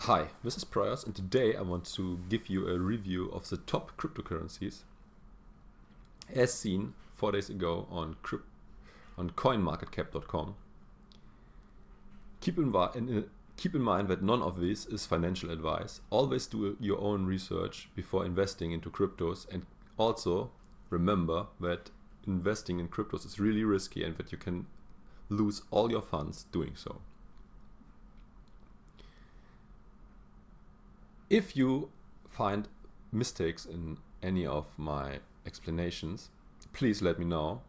Hi, this is Priors, and today I want to give you a review of the top cryptocurrencies as seen 4 days ago on coinmarketcap.com. Keep in mind that none of this is financial advice. Always do your own research before investing into cryptos, and also remember that investing in cryptos is really risky and that you can lose all your funds doing so. If you find mistakes in any of my explanations, please let me know.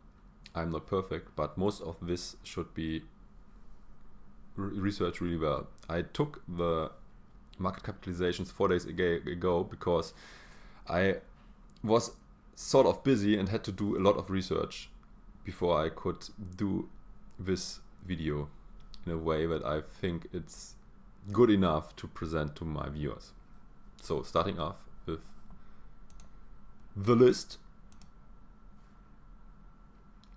I'm not perfect, but most of this should be researched really well. I took the market capitalizations 4 days ago because I was sort of busy and had to do a lot of research before I could do this video in a way that I think it's good enough to present to my viewers. So starting off with the list.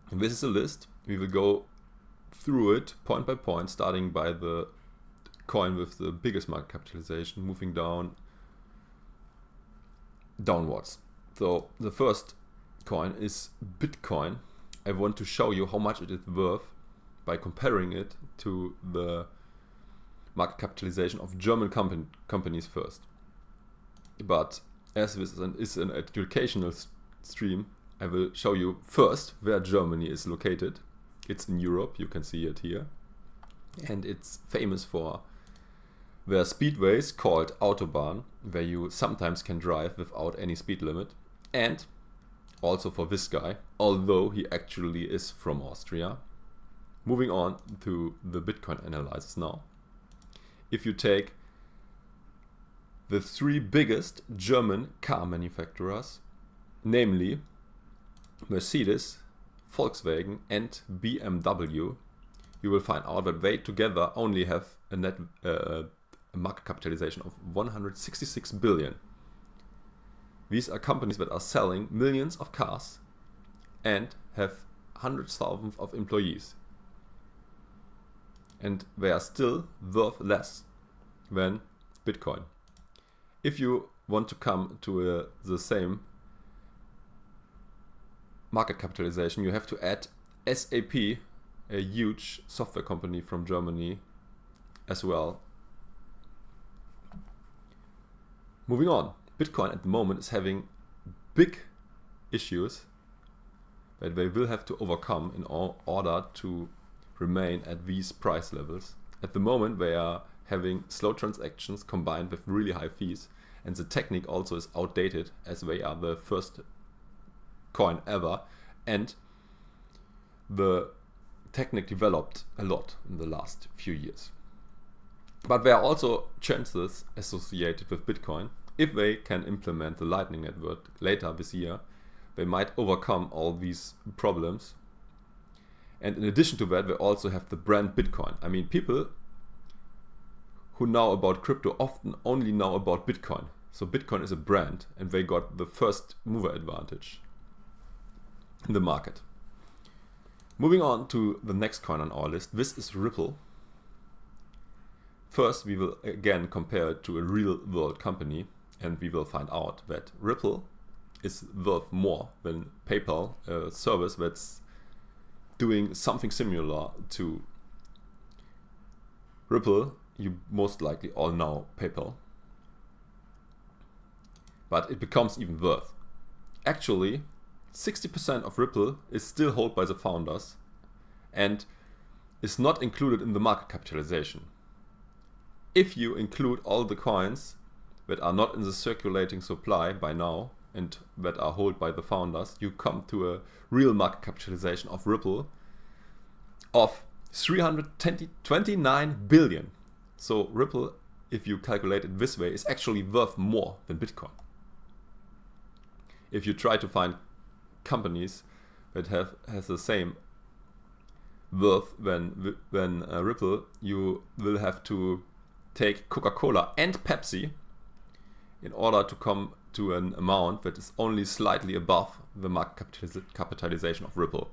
And this is a list. We will go through it point by point, starting by the coin with the biggest market capitalization, moving downwards. So the first coin is Bitcoin. I want to show you how much it is worth by comparing it to the market capitalization of German companies first. But as this is an educational stream, I will show you first where Germany is located. It's in Europe, you can see it here. And it's famous for their speedways called Autobahn, where you sometimes can drive without any speed limit. And also for this guy, although he actually is from Austria. Moving on to the Bitcoin analysis now. If you take the 3 biggest German car manufacturers, namely Mercedes, Volkswagen and BMW, you will find out that they together only have a net market capitalization of 166 billion. These are companies that are selling millions of cars and have hundreds of thousands of employees. And they are still worth less than Bitcoin. If you want to come to the same market capitalization, you have to add SAP, a huge software company from Germany as well. Moving on, Bitcoin at the moment is having big issues that they will have to overcome in order to remain at these price levels. At the moment they are having slow transactions combined with really high fees, and the technique also is outdated as they are the first coin ever, and the technique developed a lot in the last few years. But there are also chances associated with Bitcoin. If they can implement the Lightning Network later this year, they might overcome all these problems. And in addition to that, they also have the brand Bitcoin. I mean, people who know about crypto often only know about Bitcoin. So Bitcoin is a brand and they got the first mover advantage in the market. Moving on to the next coin on our list, this is Ripple. First, we will again compare it to a real world company, and we will find out that Ripple is worth more than PayPal, a service that's doing something similar to Ripple. You most likely all know PayPal. But it becomes even worth. Actually, 60% of Ripple is still held by the founders and is not included in the market capitalization. If you include all the coins that are not in the circulating supply by now and that are held by the founders, you come to a real market capitalization of Ripple of 329 billion. So Ripple, if you calculate it this way, is actually worth more than Bitcoin. If you try to find companies that has the same worth than Ripple, you will have to take Coca-Cola and Pepsi in order to come to an amount that is only slightly above the market capitalization of Ripple.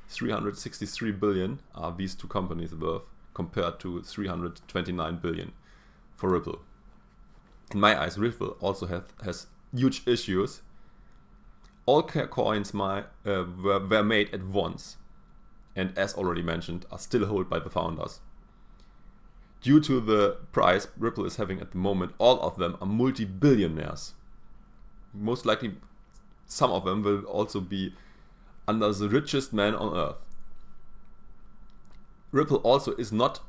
363 billion are these two companies worth compared to 329 billion for Ripple. in my eyes, Ripple also has huge issues. All coins were made at once, and as already mentioned, are still held by the founders. Due to the price Ripple is having at the moment, all of them are multi-billionaires. Most likely, some of them will also be under the richest man on earth. Ripple also is not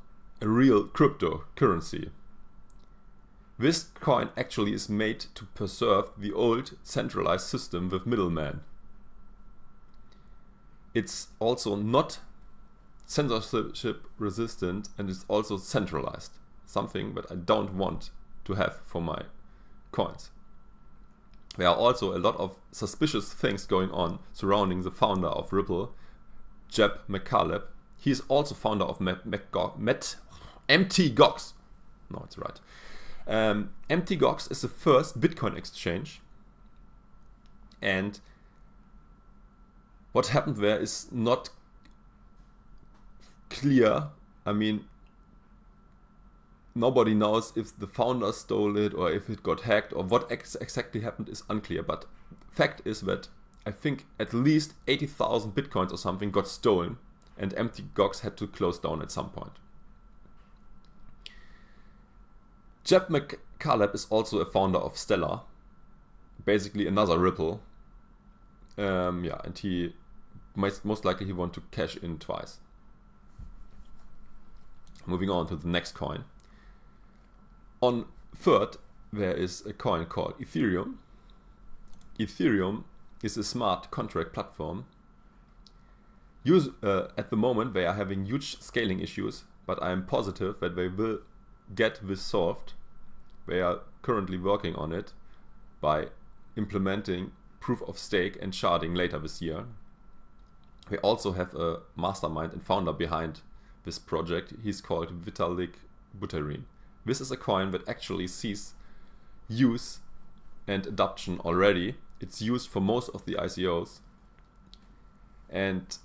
a real cryptocurrency. This coin actually is made to preserve the old centralized system with middlemen. It's also not censorship resistant, and it's also centralized, something that I don't want to have for my coins. There are also a lot of suspicious things going on surrounding the founder of Ripple, Jeb Mccaleb. He is also founder of MtGox. No, it's right. MtGox is the first Bitcoin exchange, and what happened there is not clear. I mean, nobody knows if the founder stole it or if it got hacked or what exactly happened is unclear. But fact is that I think at least 80,000 Bitcoins or something got stolen, and MtGox had to close down at some point. Jeb Mccaleb is also a founder of Stellar, basically another Ripple. And he most likely he want to cash in twice. Moving on to the next coin. On third, there is a coin called Ethereum. Ethereum is a smart contract platform. At the moment, they are having huge scaling issues, but I am positive that they will get this solved. They are currently working on it by implementing proof of stake and sharding later this year. We also have a mastermind and founder behind this project. He's called Vitalik Buterin. This is a coin that actually sees use and adoption already. It's used for most of the ICOs. And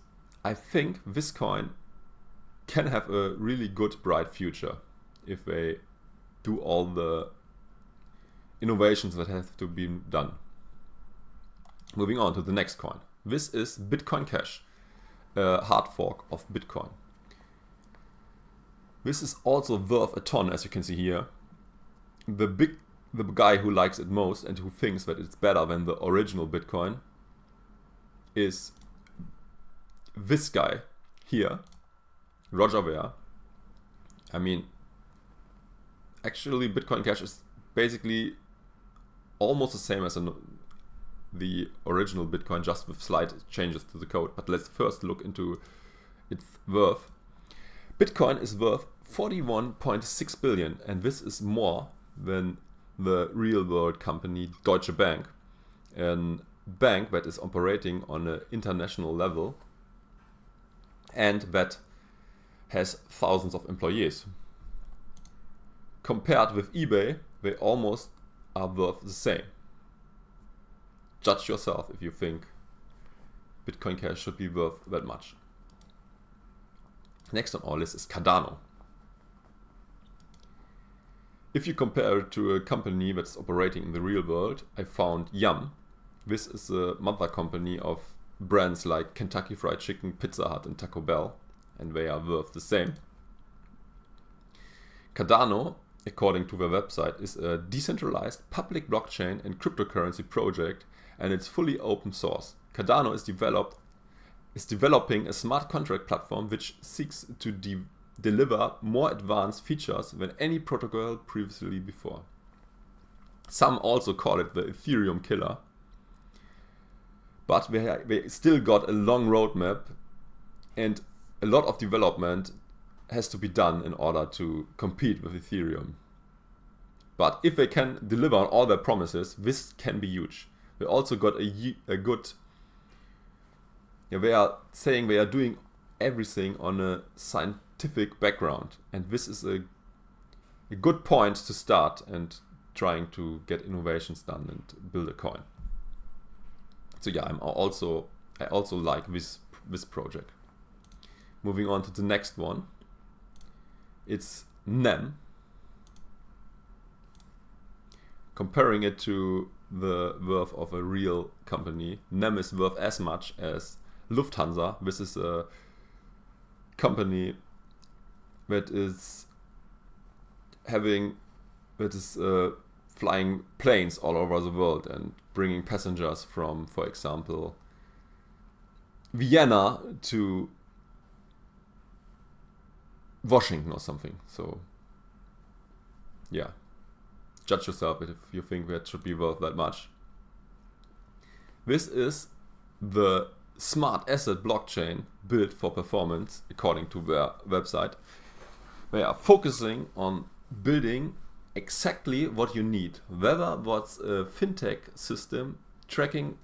I think this coin can have a really good, bright future if they do all the innovations that have to be done. Moving on to the next coin. This is Bitcoin Cash, a hard fork of Bitcoin. This is also worth a ton, as you can see here. The guy who likes it most and who thinks that it's better than the original Bitcoin is this guy here, Roger Ver. I mean, actually Bitcoin Cash is basically almost the same as the original Bitcoin, just with slight changes to the code. But let's first look into its worth. Bitcoin is worth 41.6 billion, and this is more than the real world company Deutsche Bank, a bank that is operating on an international level and that has thousands of employees. Compared with eBay, they almost are worth the same. Judge yourself if you think Bitcoin Cash should be worth that much. Next on our list is Cardano. If you compare it to a company that's operating in the real world, I found Yum. This is a mother company of brands like Kentucky Fried Chicken, Pizza Hut and Taco Bell, and they are worth the same. Cardano, according to their website, is a decentralized public blockchain and cryptocurrency project, and it's fully open source. Cardano is developing a smart contract platform which seeks to deliver more advanced features than any protocol previously before. Some also call it the Ethereum killer, but they still got a long roadmap and a lot of development has to be done in order to compete with Ethereum. But if they can deliver on all their promises, this can be huge. They also got a good... they are saying they are doing everything on a scientific background, and this is a good point to start and trying to get innovations done and build a coin. So yeah, I also like this project. Moving on to the next one, it's NEM. comparing it to the worth of a real company, NEM is worth as much as Lufthansa. This is a company that is flying planes all over the world and bringing passengers from, for example, Vienna to Washington or something. So yeah, judge yourself if you think that should be worth that much. This is the smart asset blockchain built for performance, according to their website. They are focusing on building exactly what you need, whether what's a fintech system, tracking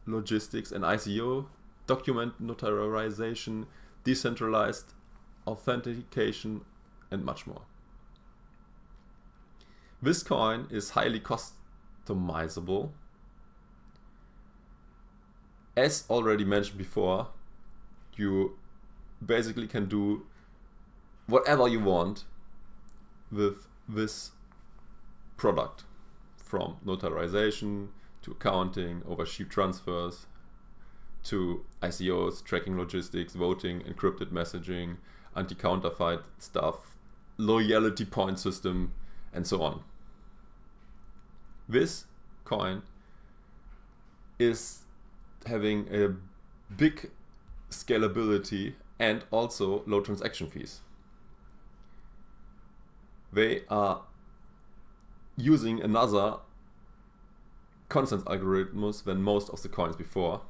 logistics and ICO, document notarization, decentralized authentication, and much more. This coin is highly customizable. As already mentioned before, you basically can do whatever you want with this product, from notarization to accounting, over sheep transfers, to ICOs, tracking logistics, voting, encrypted messaging, anti-counterfeit stuff, loyalty point system, and so on. This coin is having a big scalability and also low transaction fees. They are using another consensus algorithms than most of the coins before.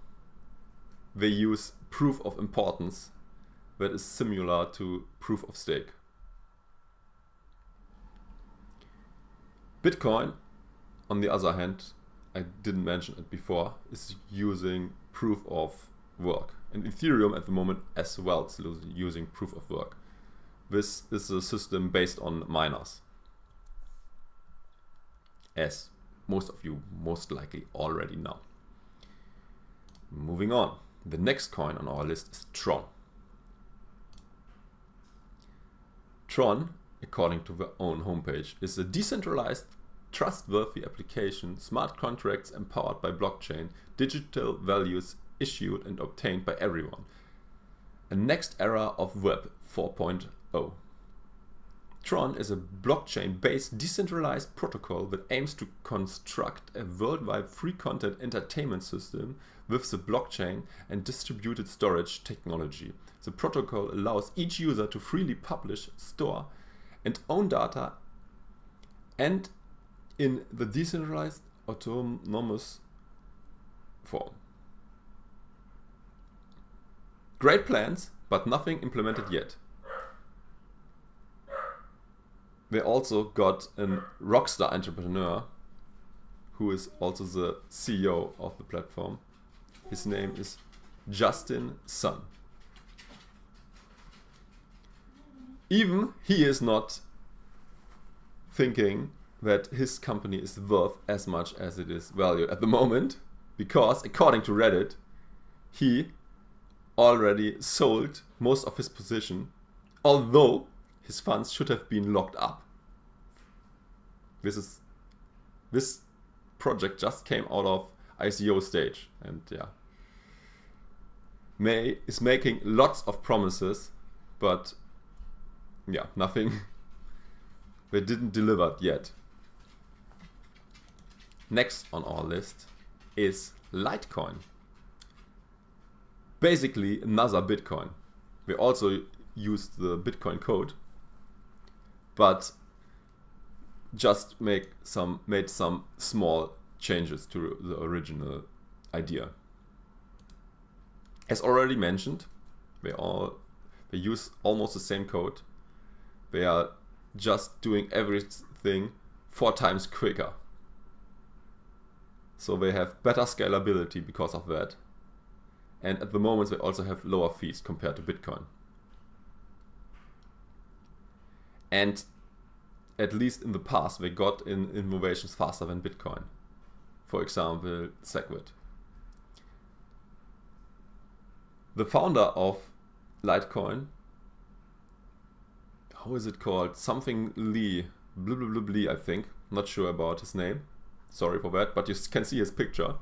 They use proof of importance that is similar to proof of stake. Bitcoin, on the other hand, I didn't mention it before, is using proof of work. And Ethereum at the moment as well is using proof of work. This is a system based on miners, as most of you most likely already know. Moving on, the next coin on our list is Tron. Tron, according to their own homepage, is a decentralized, trustworthy application, smart contracts empowered by blockchain, digital values issued and obtained by everyone. A next era of Web 4.0. Tron is a blockchain-based decentralized protocol that aims to construct a worldwide free content entertainment system with the blockchain and distributed storage technology. The protocol allows each user to freely publish, store, and own data, and in the decentralized autonomous form. Great plans, but nothing implemented yet. They also got a rockstar entrepreneur who is also the CEO of the platform. His name is Justin Sun. Even he is not thinking that his company is worth as much as it is valued at the moment, because according to Reddit, he already sold most of his position, although his funds should have been locked up. This project just came out of ICO stage, and is making lots of promises, but nothing. They didn't deliver yet. Next on our list is Litecoin. Basically another Bitcoin. We also used the Bitcoin code, but just made some small changes to the original idea. As already mentioned, they use almost the same code. They are just doing everything 4 times quicker. So they have better scalability because of that. And at the moment they also have lower fees compared to Bitcoin. And at least in the past, they got in innovations faster than Bitcoin. For example, SegWit. The founder of Litecoin, how is it called? Something Lee, I think. Not sure about his name. sorry for that, but you can see his picture.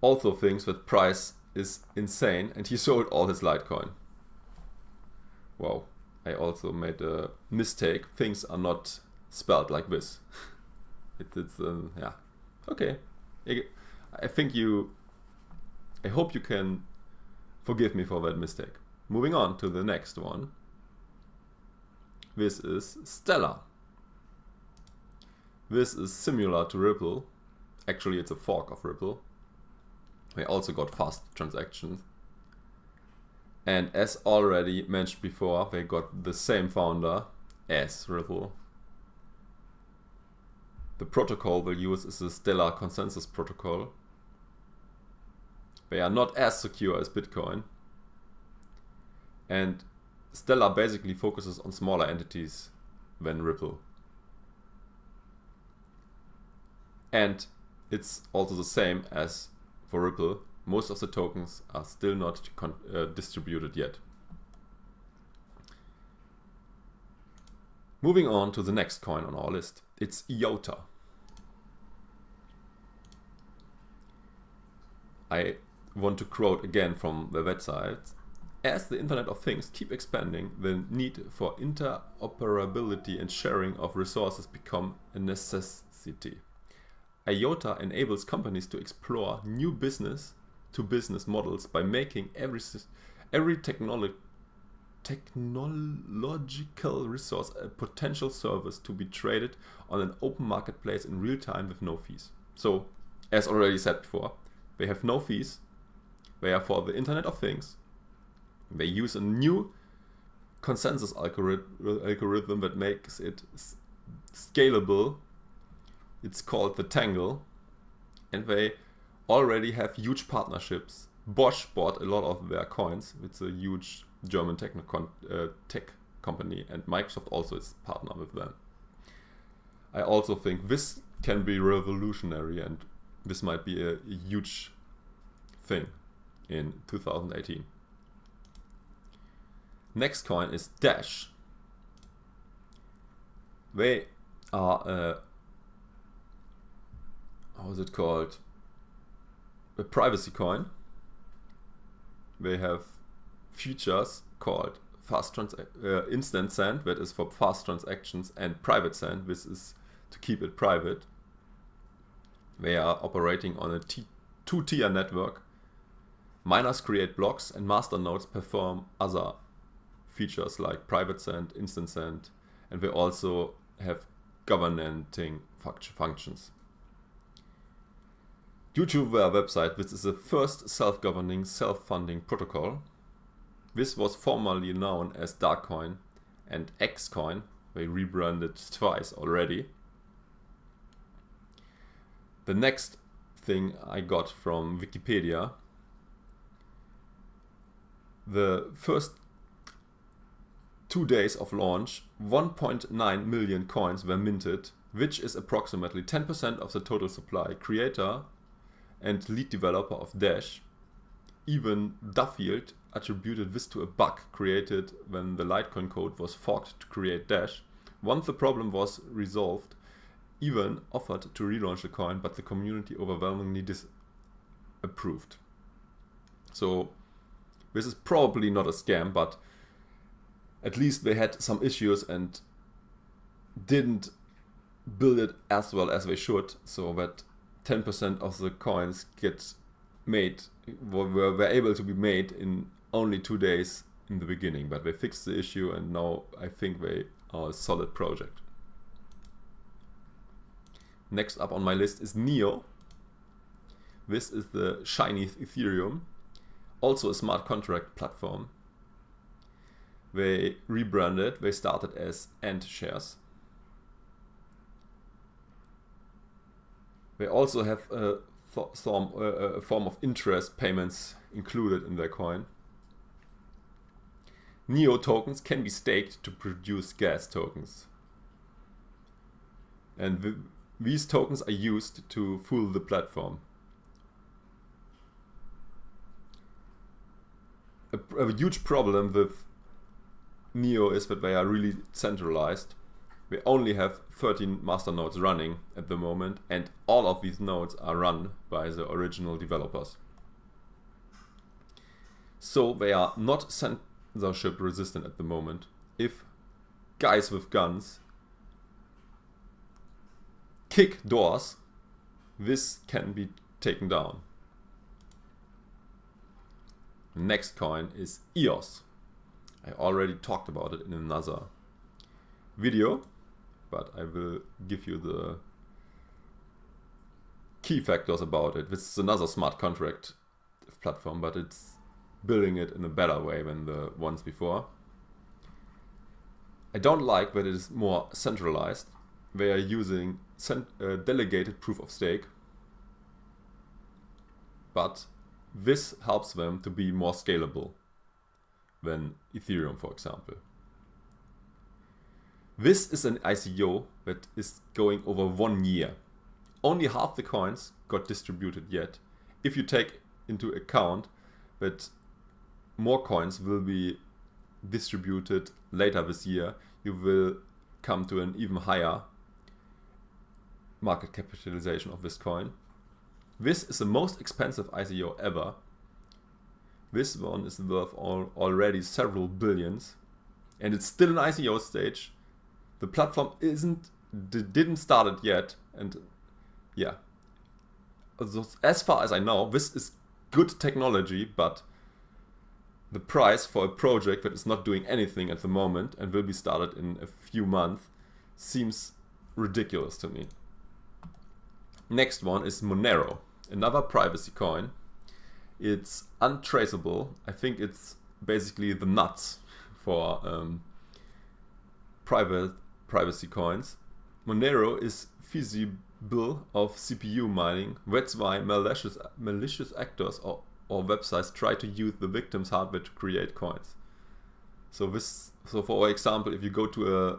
Also thinks that price is insane, and he sold all his Litecoin. Wow, I also made a mistake. Things are not spelled like this. It's yeah, okay. I think I hope you can forgive me for that mistake. Moving on to the next one. This is Stellar. This is similar to Ripple. Actually, it's a fork of Ripple. We also got fast transactions. And as already mentioned before, they got the same founder as Ripple. The protocol they'll use is the Stellar consensus protocol. They are not as secure as Bitcoin. And Stellar basically focuses on smaller entities than Ripple. And it's also the same as for Ripple. Most of the tokens are still not distributed yet. Moving on to the next coin on our list. It's IOTA. I want to quote again from the website. As the Internet of Things keep expanding, the need for interoperability and sharing of resources become a necessity. IOTA enables companies to explore new business-to-business models by making every technological resource a potential service to be traded on an open marketplace in real time with no fees. So, as already said before, they have no fees. They are for the Internet of Things. They use a new consensus algorithm that makes it scalable. It's called the Tangle, and they already have huge partnerships. Bosch bought a lot of their coins. It's a huge German tech company, and Microsoft also is partner with them. I also think this can be revolutionary, and this might be a huge thing in 2018. Next coin is Dash. They are how is it called? A privacy coin. They have features called instant send, that is for fast transactions, and private send, this is to keep it private. They are operating on a two-tier network. Miners create blocks and masternodes perform other features like private send, instant send, and they also have governing functions. Due to their website, this is the first self-governing, self-funding protocol. This was formerly known as Darkcoin and Xcoin. They rebranded twice already. The next thing I got from Wikipedia, the first 2 days of launch, 1.9 million coins were minted, which is approximately 10% of the total supply. Creator and lead developer of Dash, Evan Duffield, attributed this to a bug created when the Litecoin code was forked to create Dash. Once the problem was resolved, Evan offered to relaunch the coin, but the community overwhelmingly disapproved. So this is probably not a scam, but at least they had some issues and didn't build it as well as they should, so that 10% of the coins were able to be made in only 2 days in the beginning, but they fixed the issue, and now I think they are a solid project. Next up on my list is Neo. This is the shiny Ethereum, also a smart contract platform. They rebranded, they started as Ant shares. They also have a form of interest payments included in their coin. Neo tokens can be staked to produce gas tokens. And these tokens are used to fuel the platform. A huge problem with Neo is that they are really centralized. We only have 13 master nodes running at the moment, and all of these nodes are run by the original developers. So they are not censorship resistant at the moment. If guys with guns kick doors, this can be taken down. The next coin is EOS. I already talked about it in another video, but I will give you the key factors about it. This is another smart contract platform, but it's building it in a better way than the ones before. I don't like that it is more centralized. They are using delegated proof of stake, but this helps them to be more scalable than Ethereum, for example. This is an ICO that is going over 1 year. Only half the coins got distributed yet. If you take into account that more coins will be distributed later this year, you will come to an even higher market capitalization of this coin. This is the most expensive ICO ever. This one is worth already several billions, and it's still an ICO stage. The platform didn't start it yet, and yeah. As far as I know, this is good technology, but the price for a project that is not doing anything at the moment and will be started in a few months seems ridiculous to me. Next one is Monero, another privacy coin. It's untraceable. I think it's basically the nuts for privacy coins. Monero is feasibil of CPU mining. That's why malicious actors or websites try to use the victim's hardware to create coins. So for example, if you go to a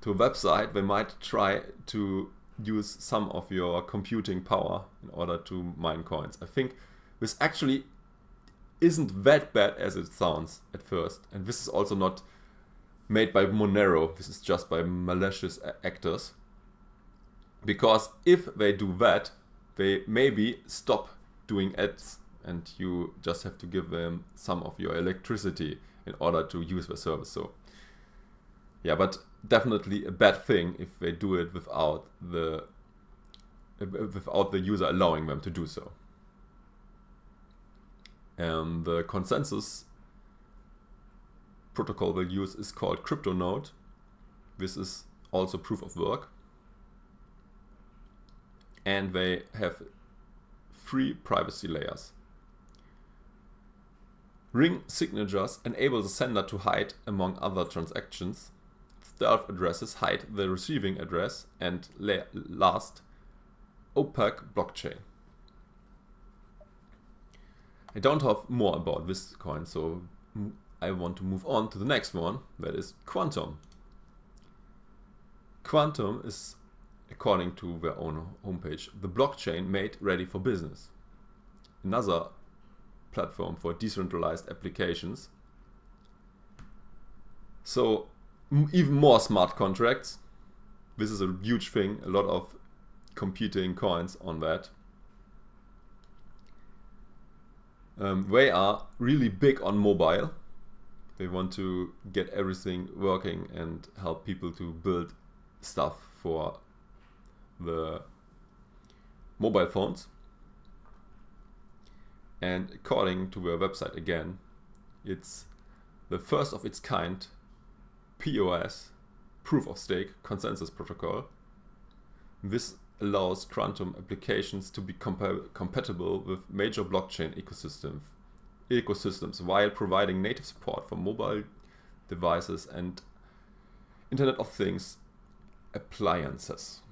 website, they might try to use some of your computing power in order to mine coins. I think this actually isn't that bad as it sounds at first, and this is also not made by Monero. This is just by malicious actors, because if they do that, they maybe stop doing ads and you just have to give them some of your electricity in order to use the service. So yeah, but definitely a bad thing if they do it without the user allowing them to do so. And the consensus protocol they'll use is called CryptoNote. This is also proof of work, and they have 3 privacy layers. Ring signatures enable the sender to hide among other transactions. Stealth addresses hide the receiving address, and last, opaque blockchain. I don't have more about this coin, so I want to move on to the next one, that is QTUM. QTUM is, according to their own homepage, the blockchain made ready for business. Another platform for decentralized applications. So even more smart contracts. This is a huge thing, a lot of competing coins on that. They are really big on mobile. They want to get everything working and help people to build stuff for the mobile phones. And according to their website again, it's the first of its kind POS, proof of stake, consensus protocol. This allows QTUM applications to be compatible with major blockchain ecosystems while providing native support for mobile devices and Internet of Things appliances.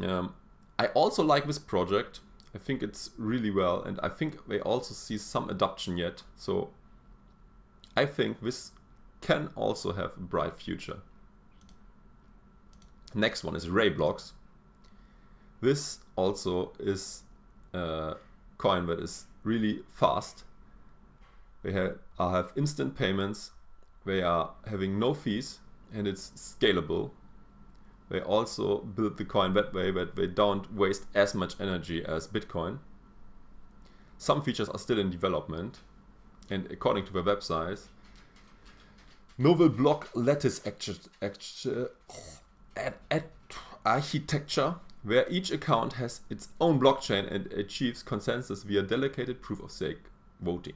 I also like this project. I think it's really well, and I think they also see some adoption yet. So I think this can also have a bright future. Next one is RaiBlocks. This also is a coin that is really fast. They have instant payments. They are having no fees, and it's scalable. They also build the coin that way that they don't waste as much energy as Bitcoin. Some features are still in development, and according to their website, novel block lattice architecture, where each account has its own blockchain and achieves consensus via delegated proof of stake voting.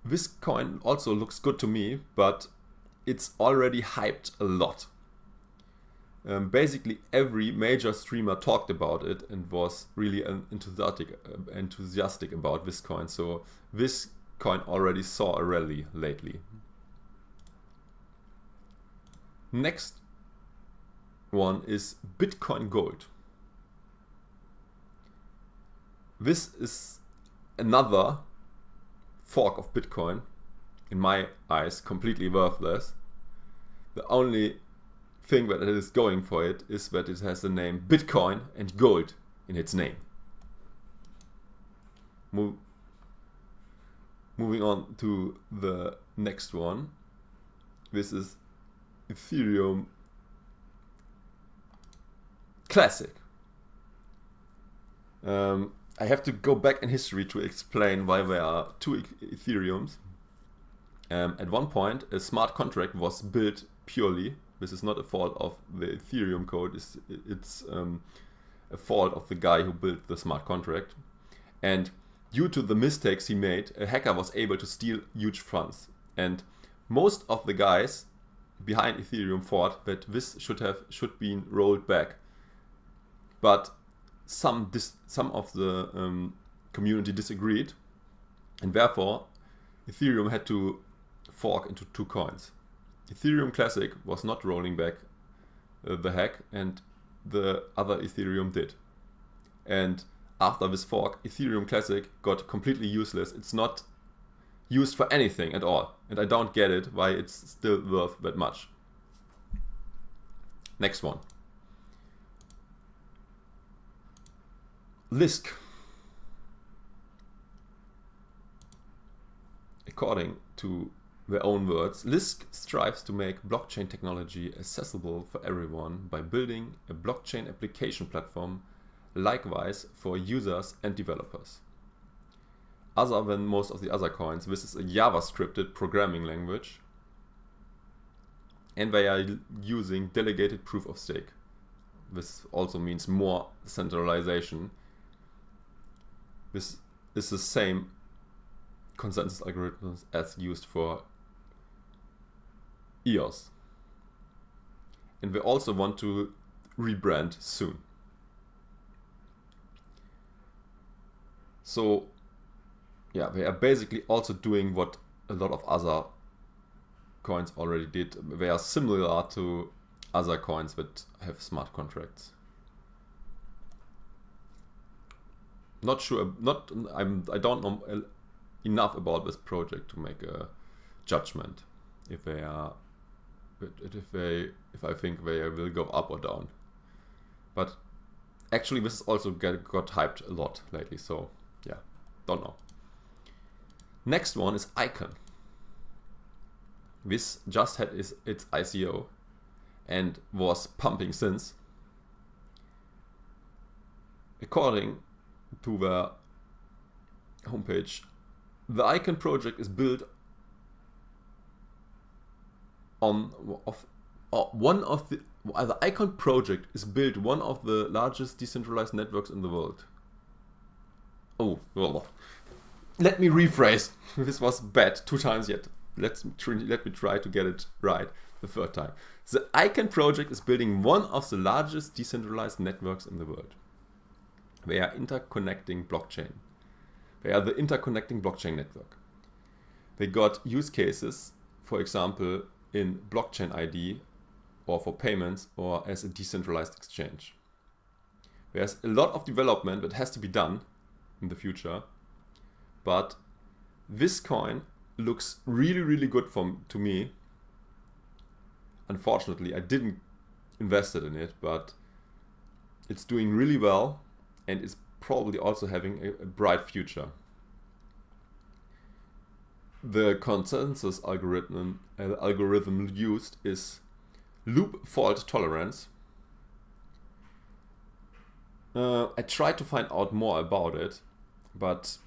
This coin also looks good to me, but it's already hyped a lot. Basically every major streamer talked about it and was really enthusiastic about this coin. So this coin already saw a rally lately. Next one is Bitcoin Gold. This is another fork of Bitcoin, in my eyes completely worthless. The only thing that it is going for it is that it has the name Bitcoin and gold in its name. Moving on to the next one. This is Ethereum Classic. I have to go back in history to explain why there are two Ethereums. At one point, a smart contract was built purely. This is not a fault of the Ethereum code. It's a fault of the guy who built the smart contract. And due to the mistakes he made, a hacker was able to steal huge funds. And most of the guys behind Ethereum thought that this should be rolled back. But some of the community disagreed, and therefore Ethereum had to fork into two coins. Ethereum Classic was not rolling back the hack, and the other Ethereum did. And after this fork, Ethereum Classic got completely useless. It's not used for anything at all, and I don't get it why it's still worth that much. Next one. Lisk. According to their own words, Lisk strives to make blockchain technology accessible for everyone by building a blockchain application platform, likewise for users and developers. Other than most of the other coins, this is a JavaScripted programming language, and they are using delegated proof of stake. This also means more centralization. This is the same consensus algorithms as used for EOS. And we also want to rebrand soon. So yeah, they are basically also doing what a lot of other coins already did. They are similar to other coins that have smart contracts. Not sure. I don't know enough about this project to make a judgment if I think they will go up or down. But actually, this also got hyped a lot lately. So yeah, don't know. Next one is Icon. This just had its ICO and was pumping since. According to the homepage, the Icon project is built on the Icon project is built one of the largest decentralized networks in the world. Oh, well, let me rephrase. This was bad 2 times yet. Let me try to get it right the third time. The Icon project is building one of the largest decentralized networks in the world. They are interconnecting blockchain. They are the interconnecting blockchain network. They got use cases, for example, in blockchain ID or for payments or as a decentralized exchange. There's a lot of development that has to be done in the future, but this coin looks really, really good to me. Unfortunately, I didn't invest in it, but it's doing really well and it's probably also having a bright future. the consensus algorithm used is loop fault tolerance. I tried to find out more about it, but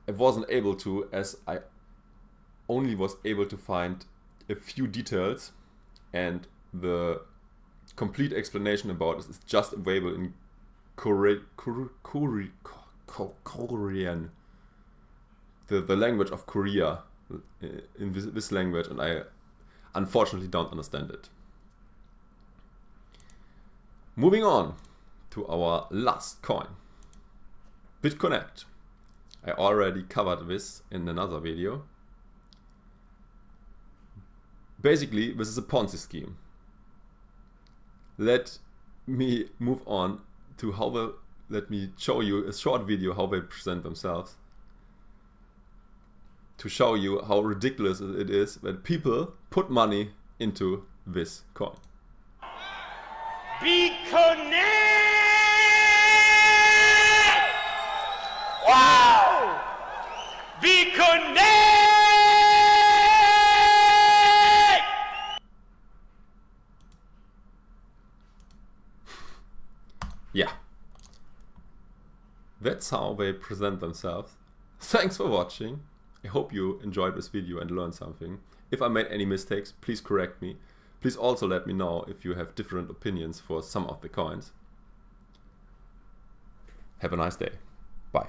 I wasn't able to, as I only was able to find a few details, and the complete explanation about it is just available in Korean, the language of Korea, in this language, and I unfortunately don't understand it. Moving on to our last coin, Bitconnect. I already covered this in another video. Basically, this is a Ponzi scheme. Let me move on to let me show you a short video how they present themselves, to show you how ridiculous it is that people put money into this coin. Bitconnect! Wow! Bitconnect! Yeah. That's how they present themselves. Thanks for watching. I hope you enjoyed this video and learned something. If I made any mistakes, please correct me. Please also let me know if you have different opinions for some of the coins. Have a nice day. Bye.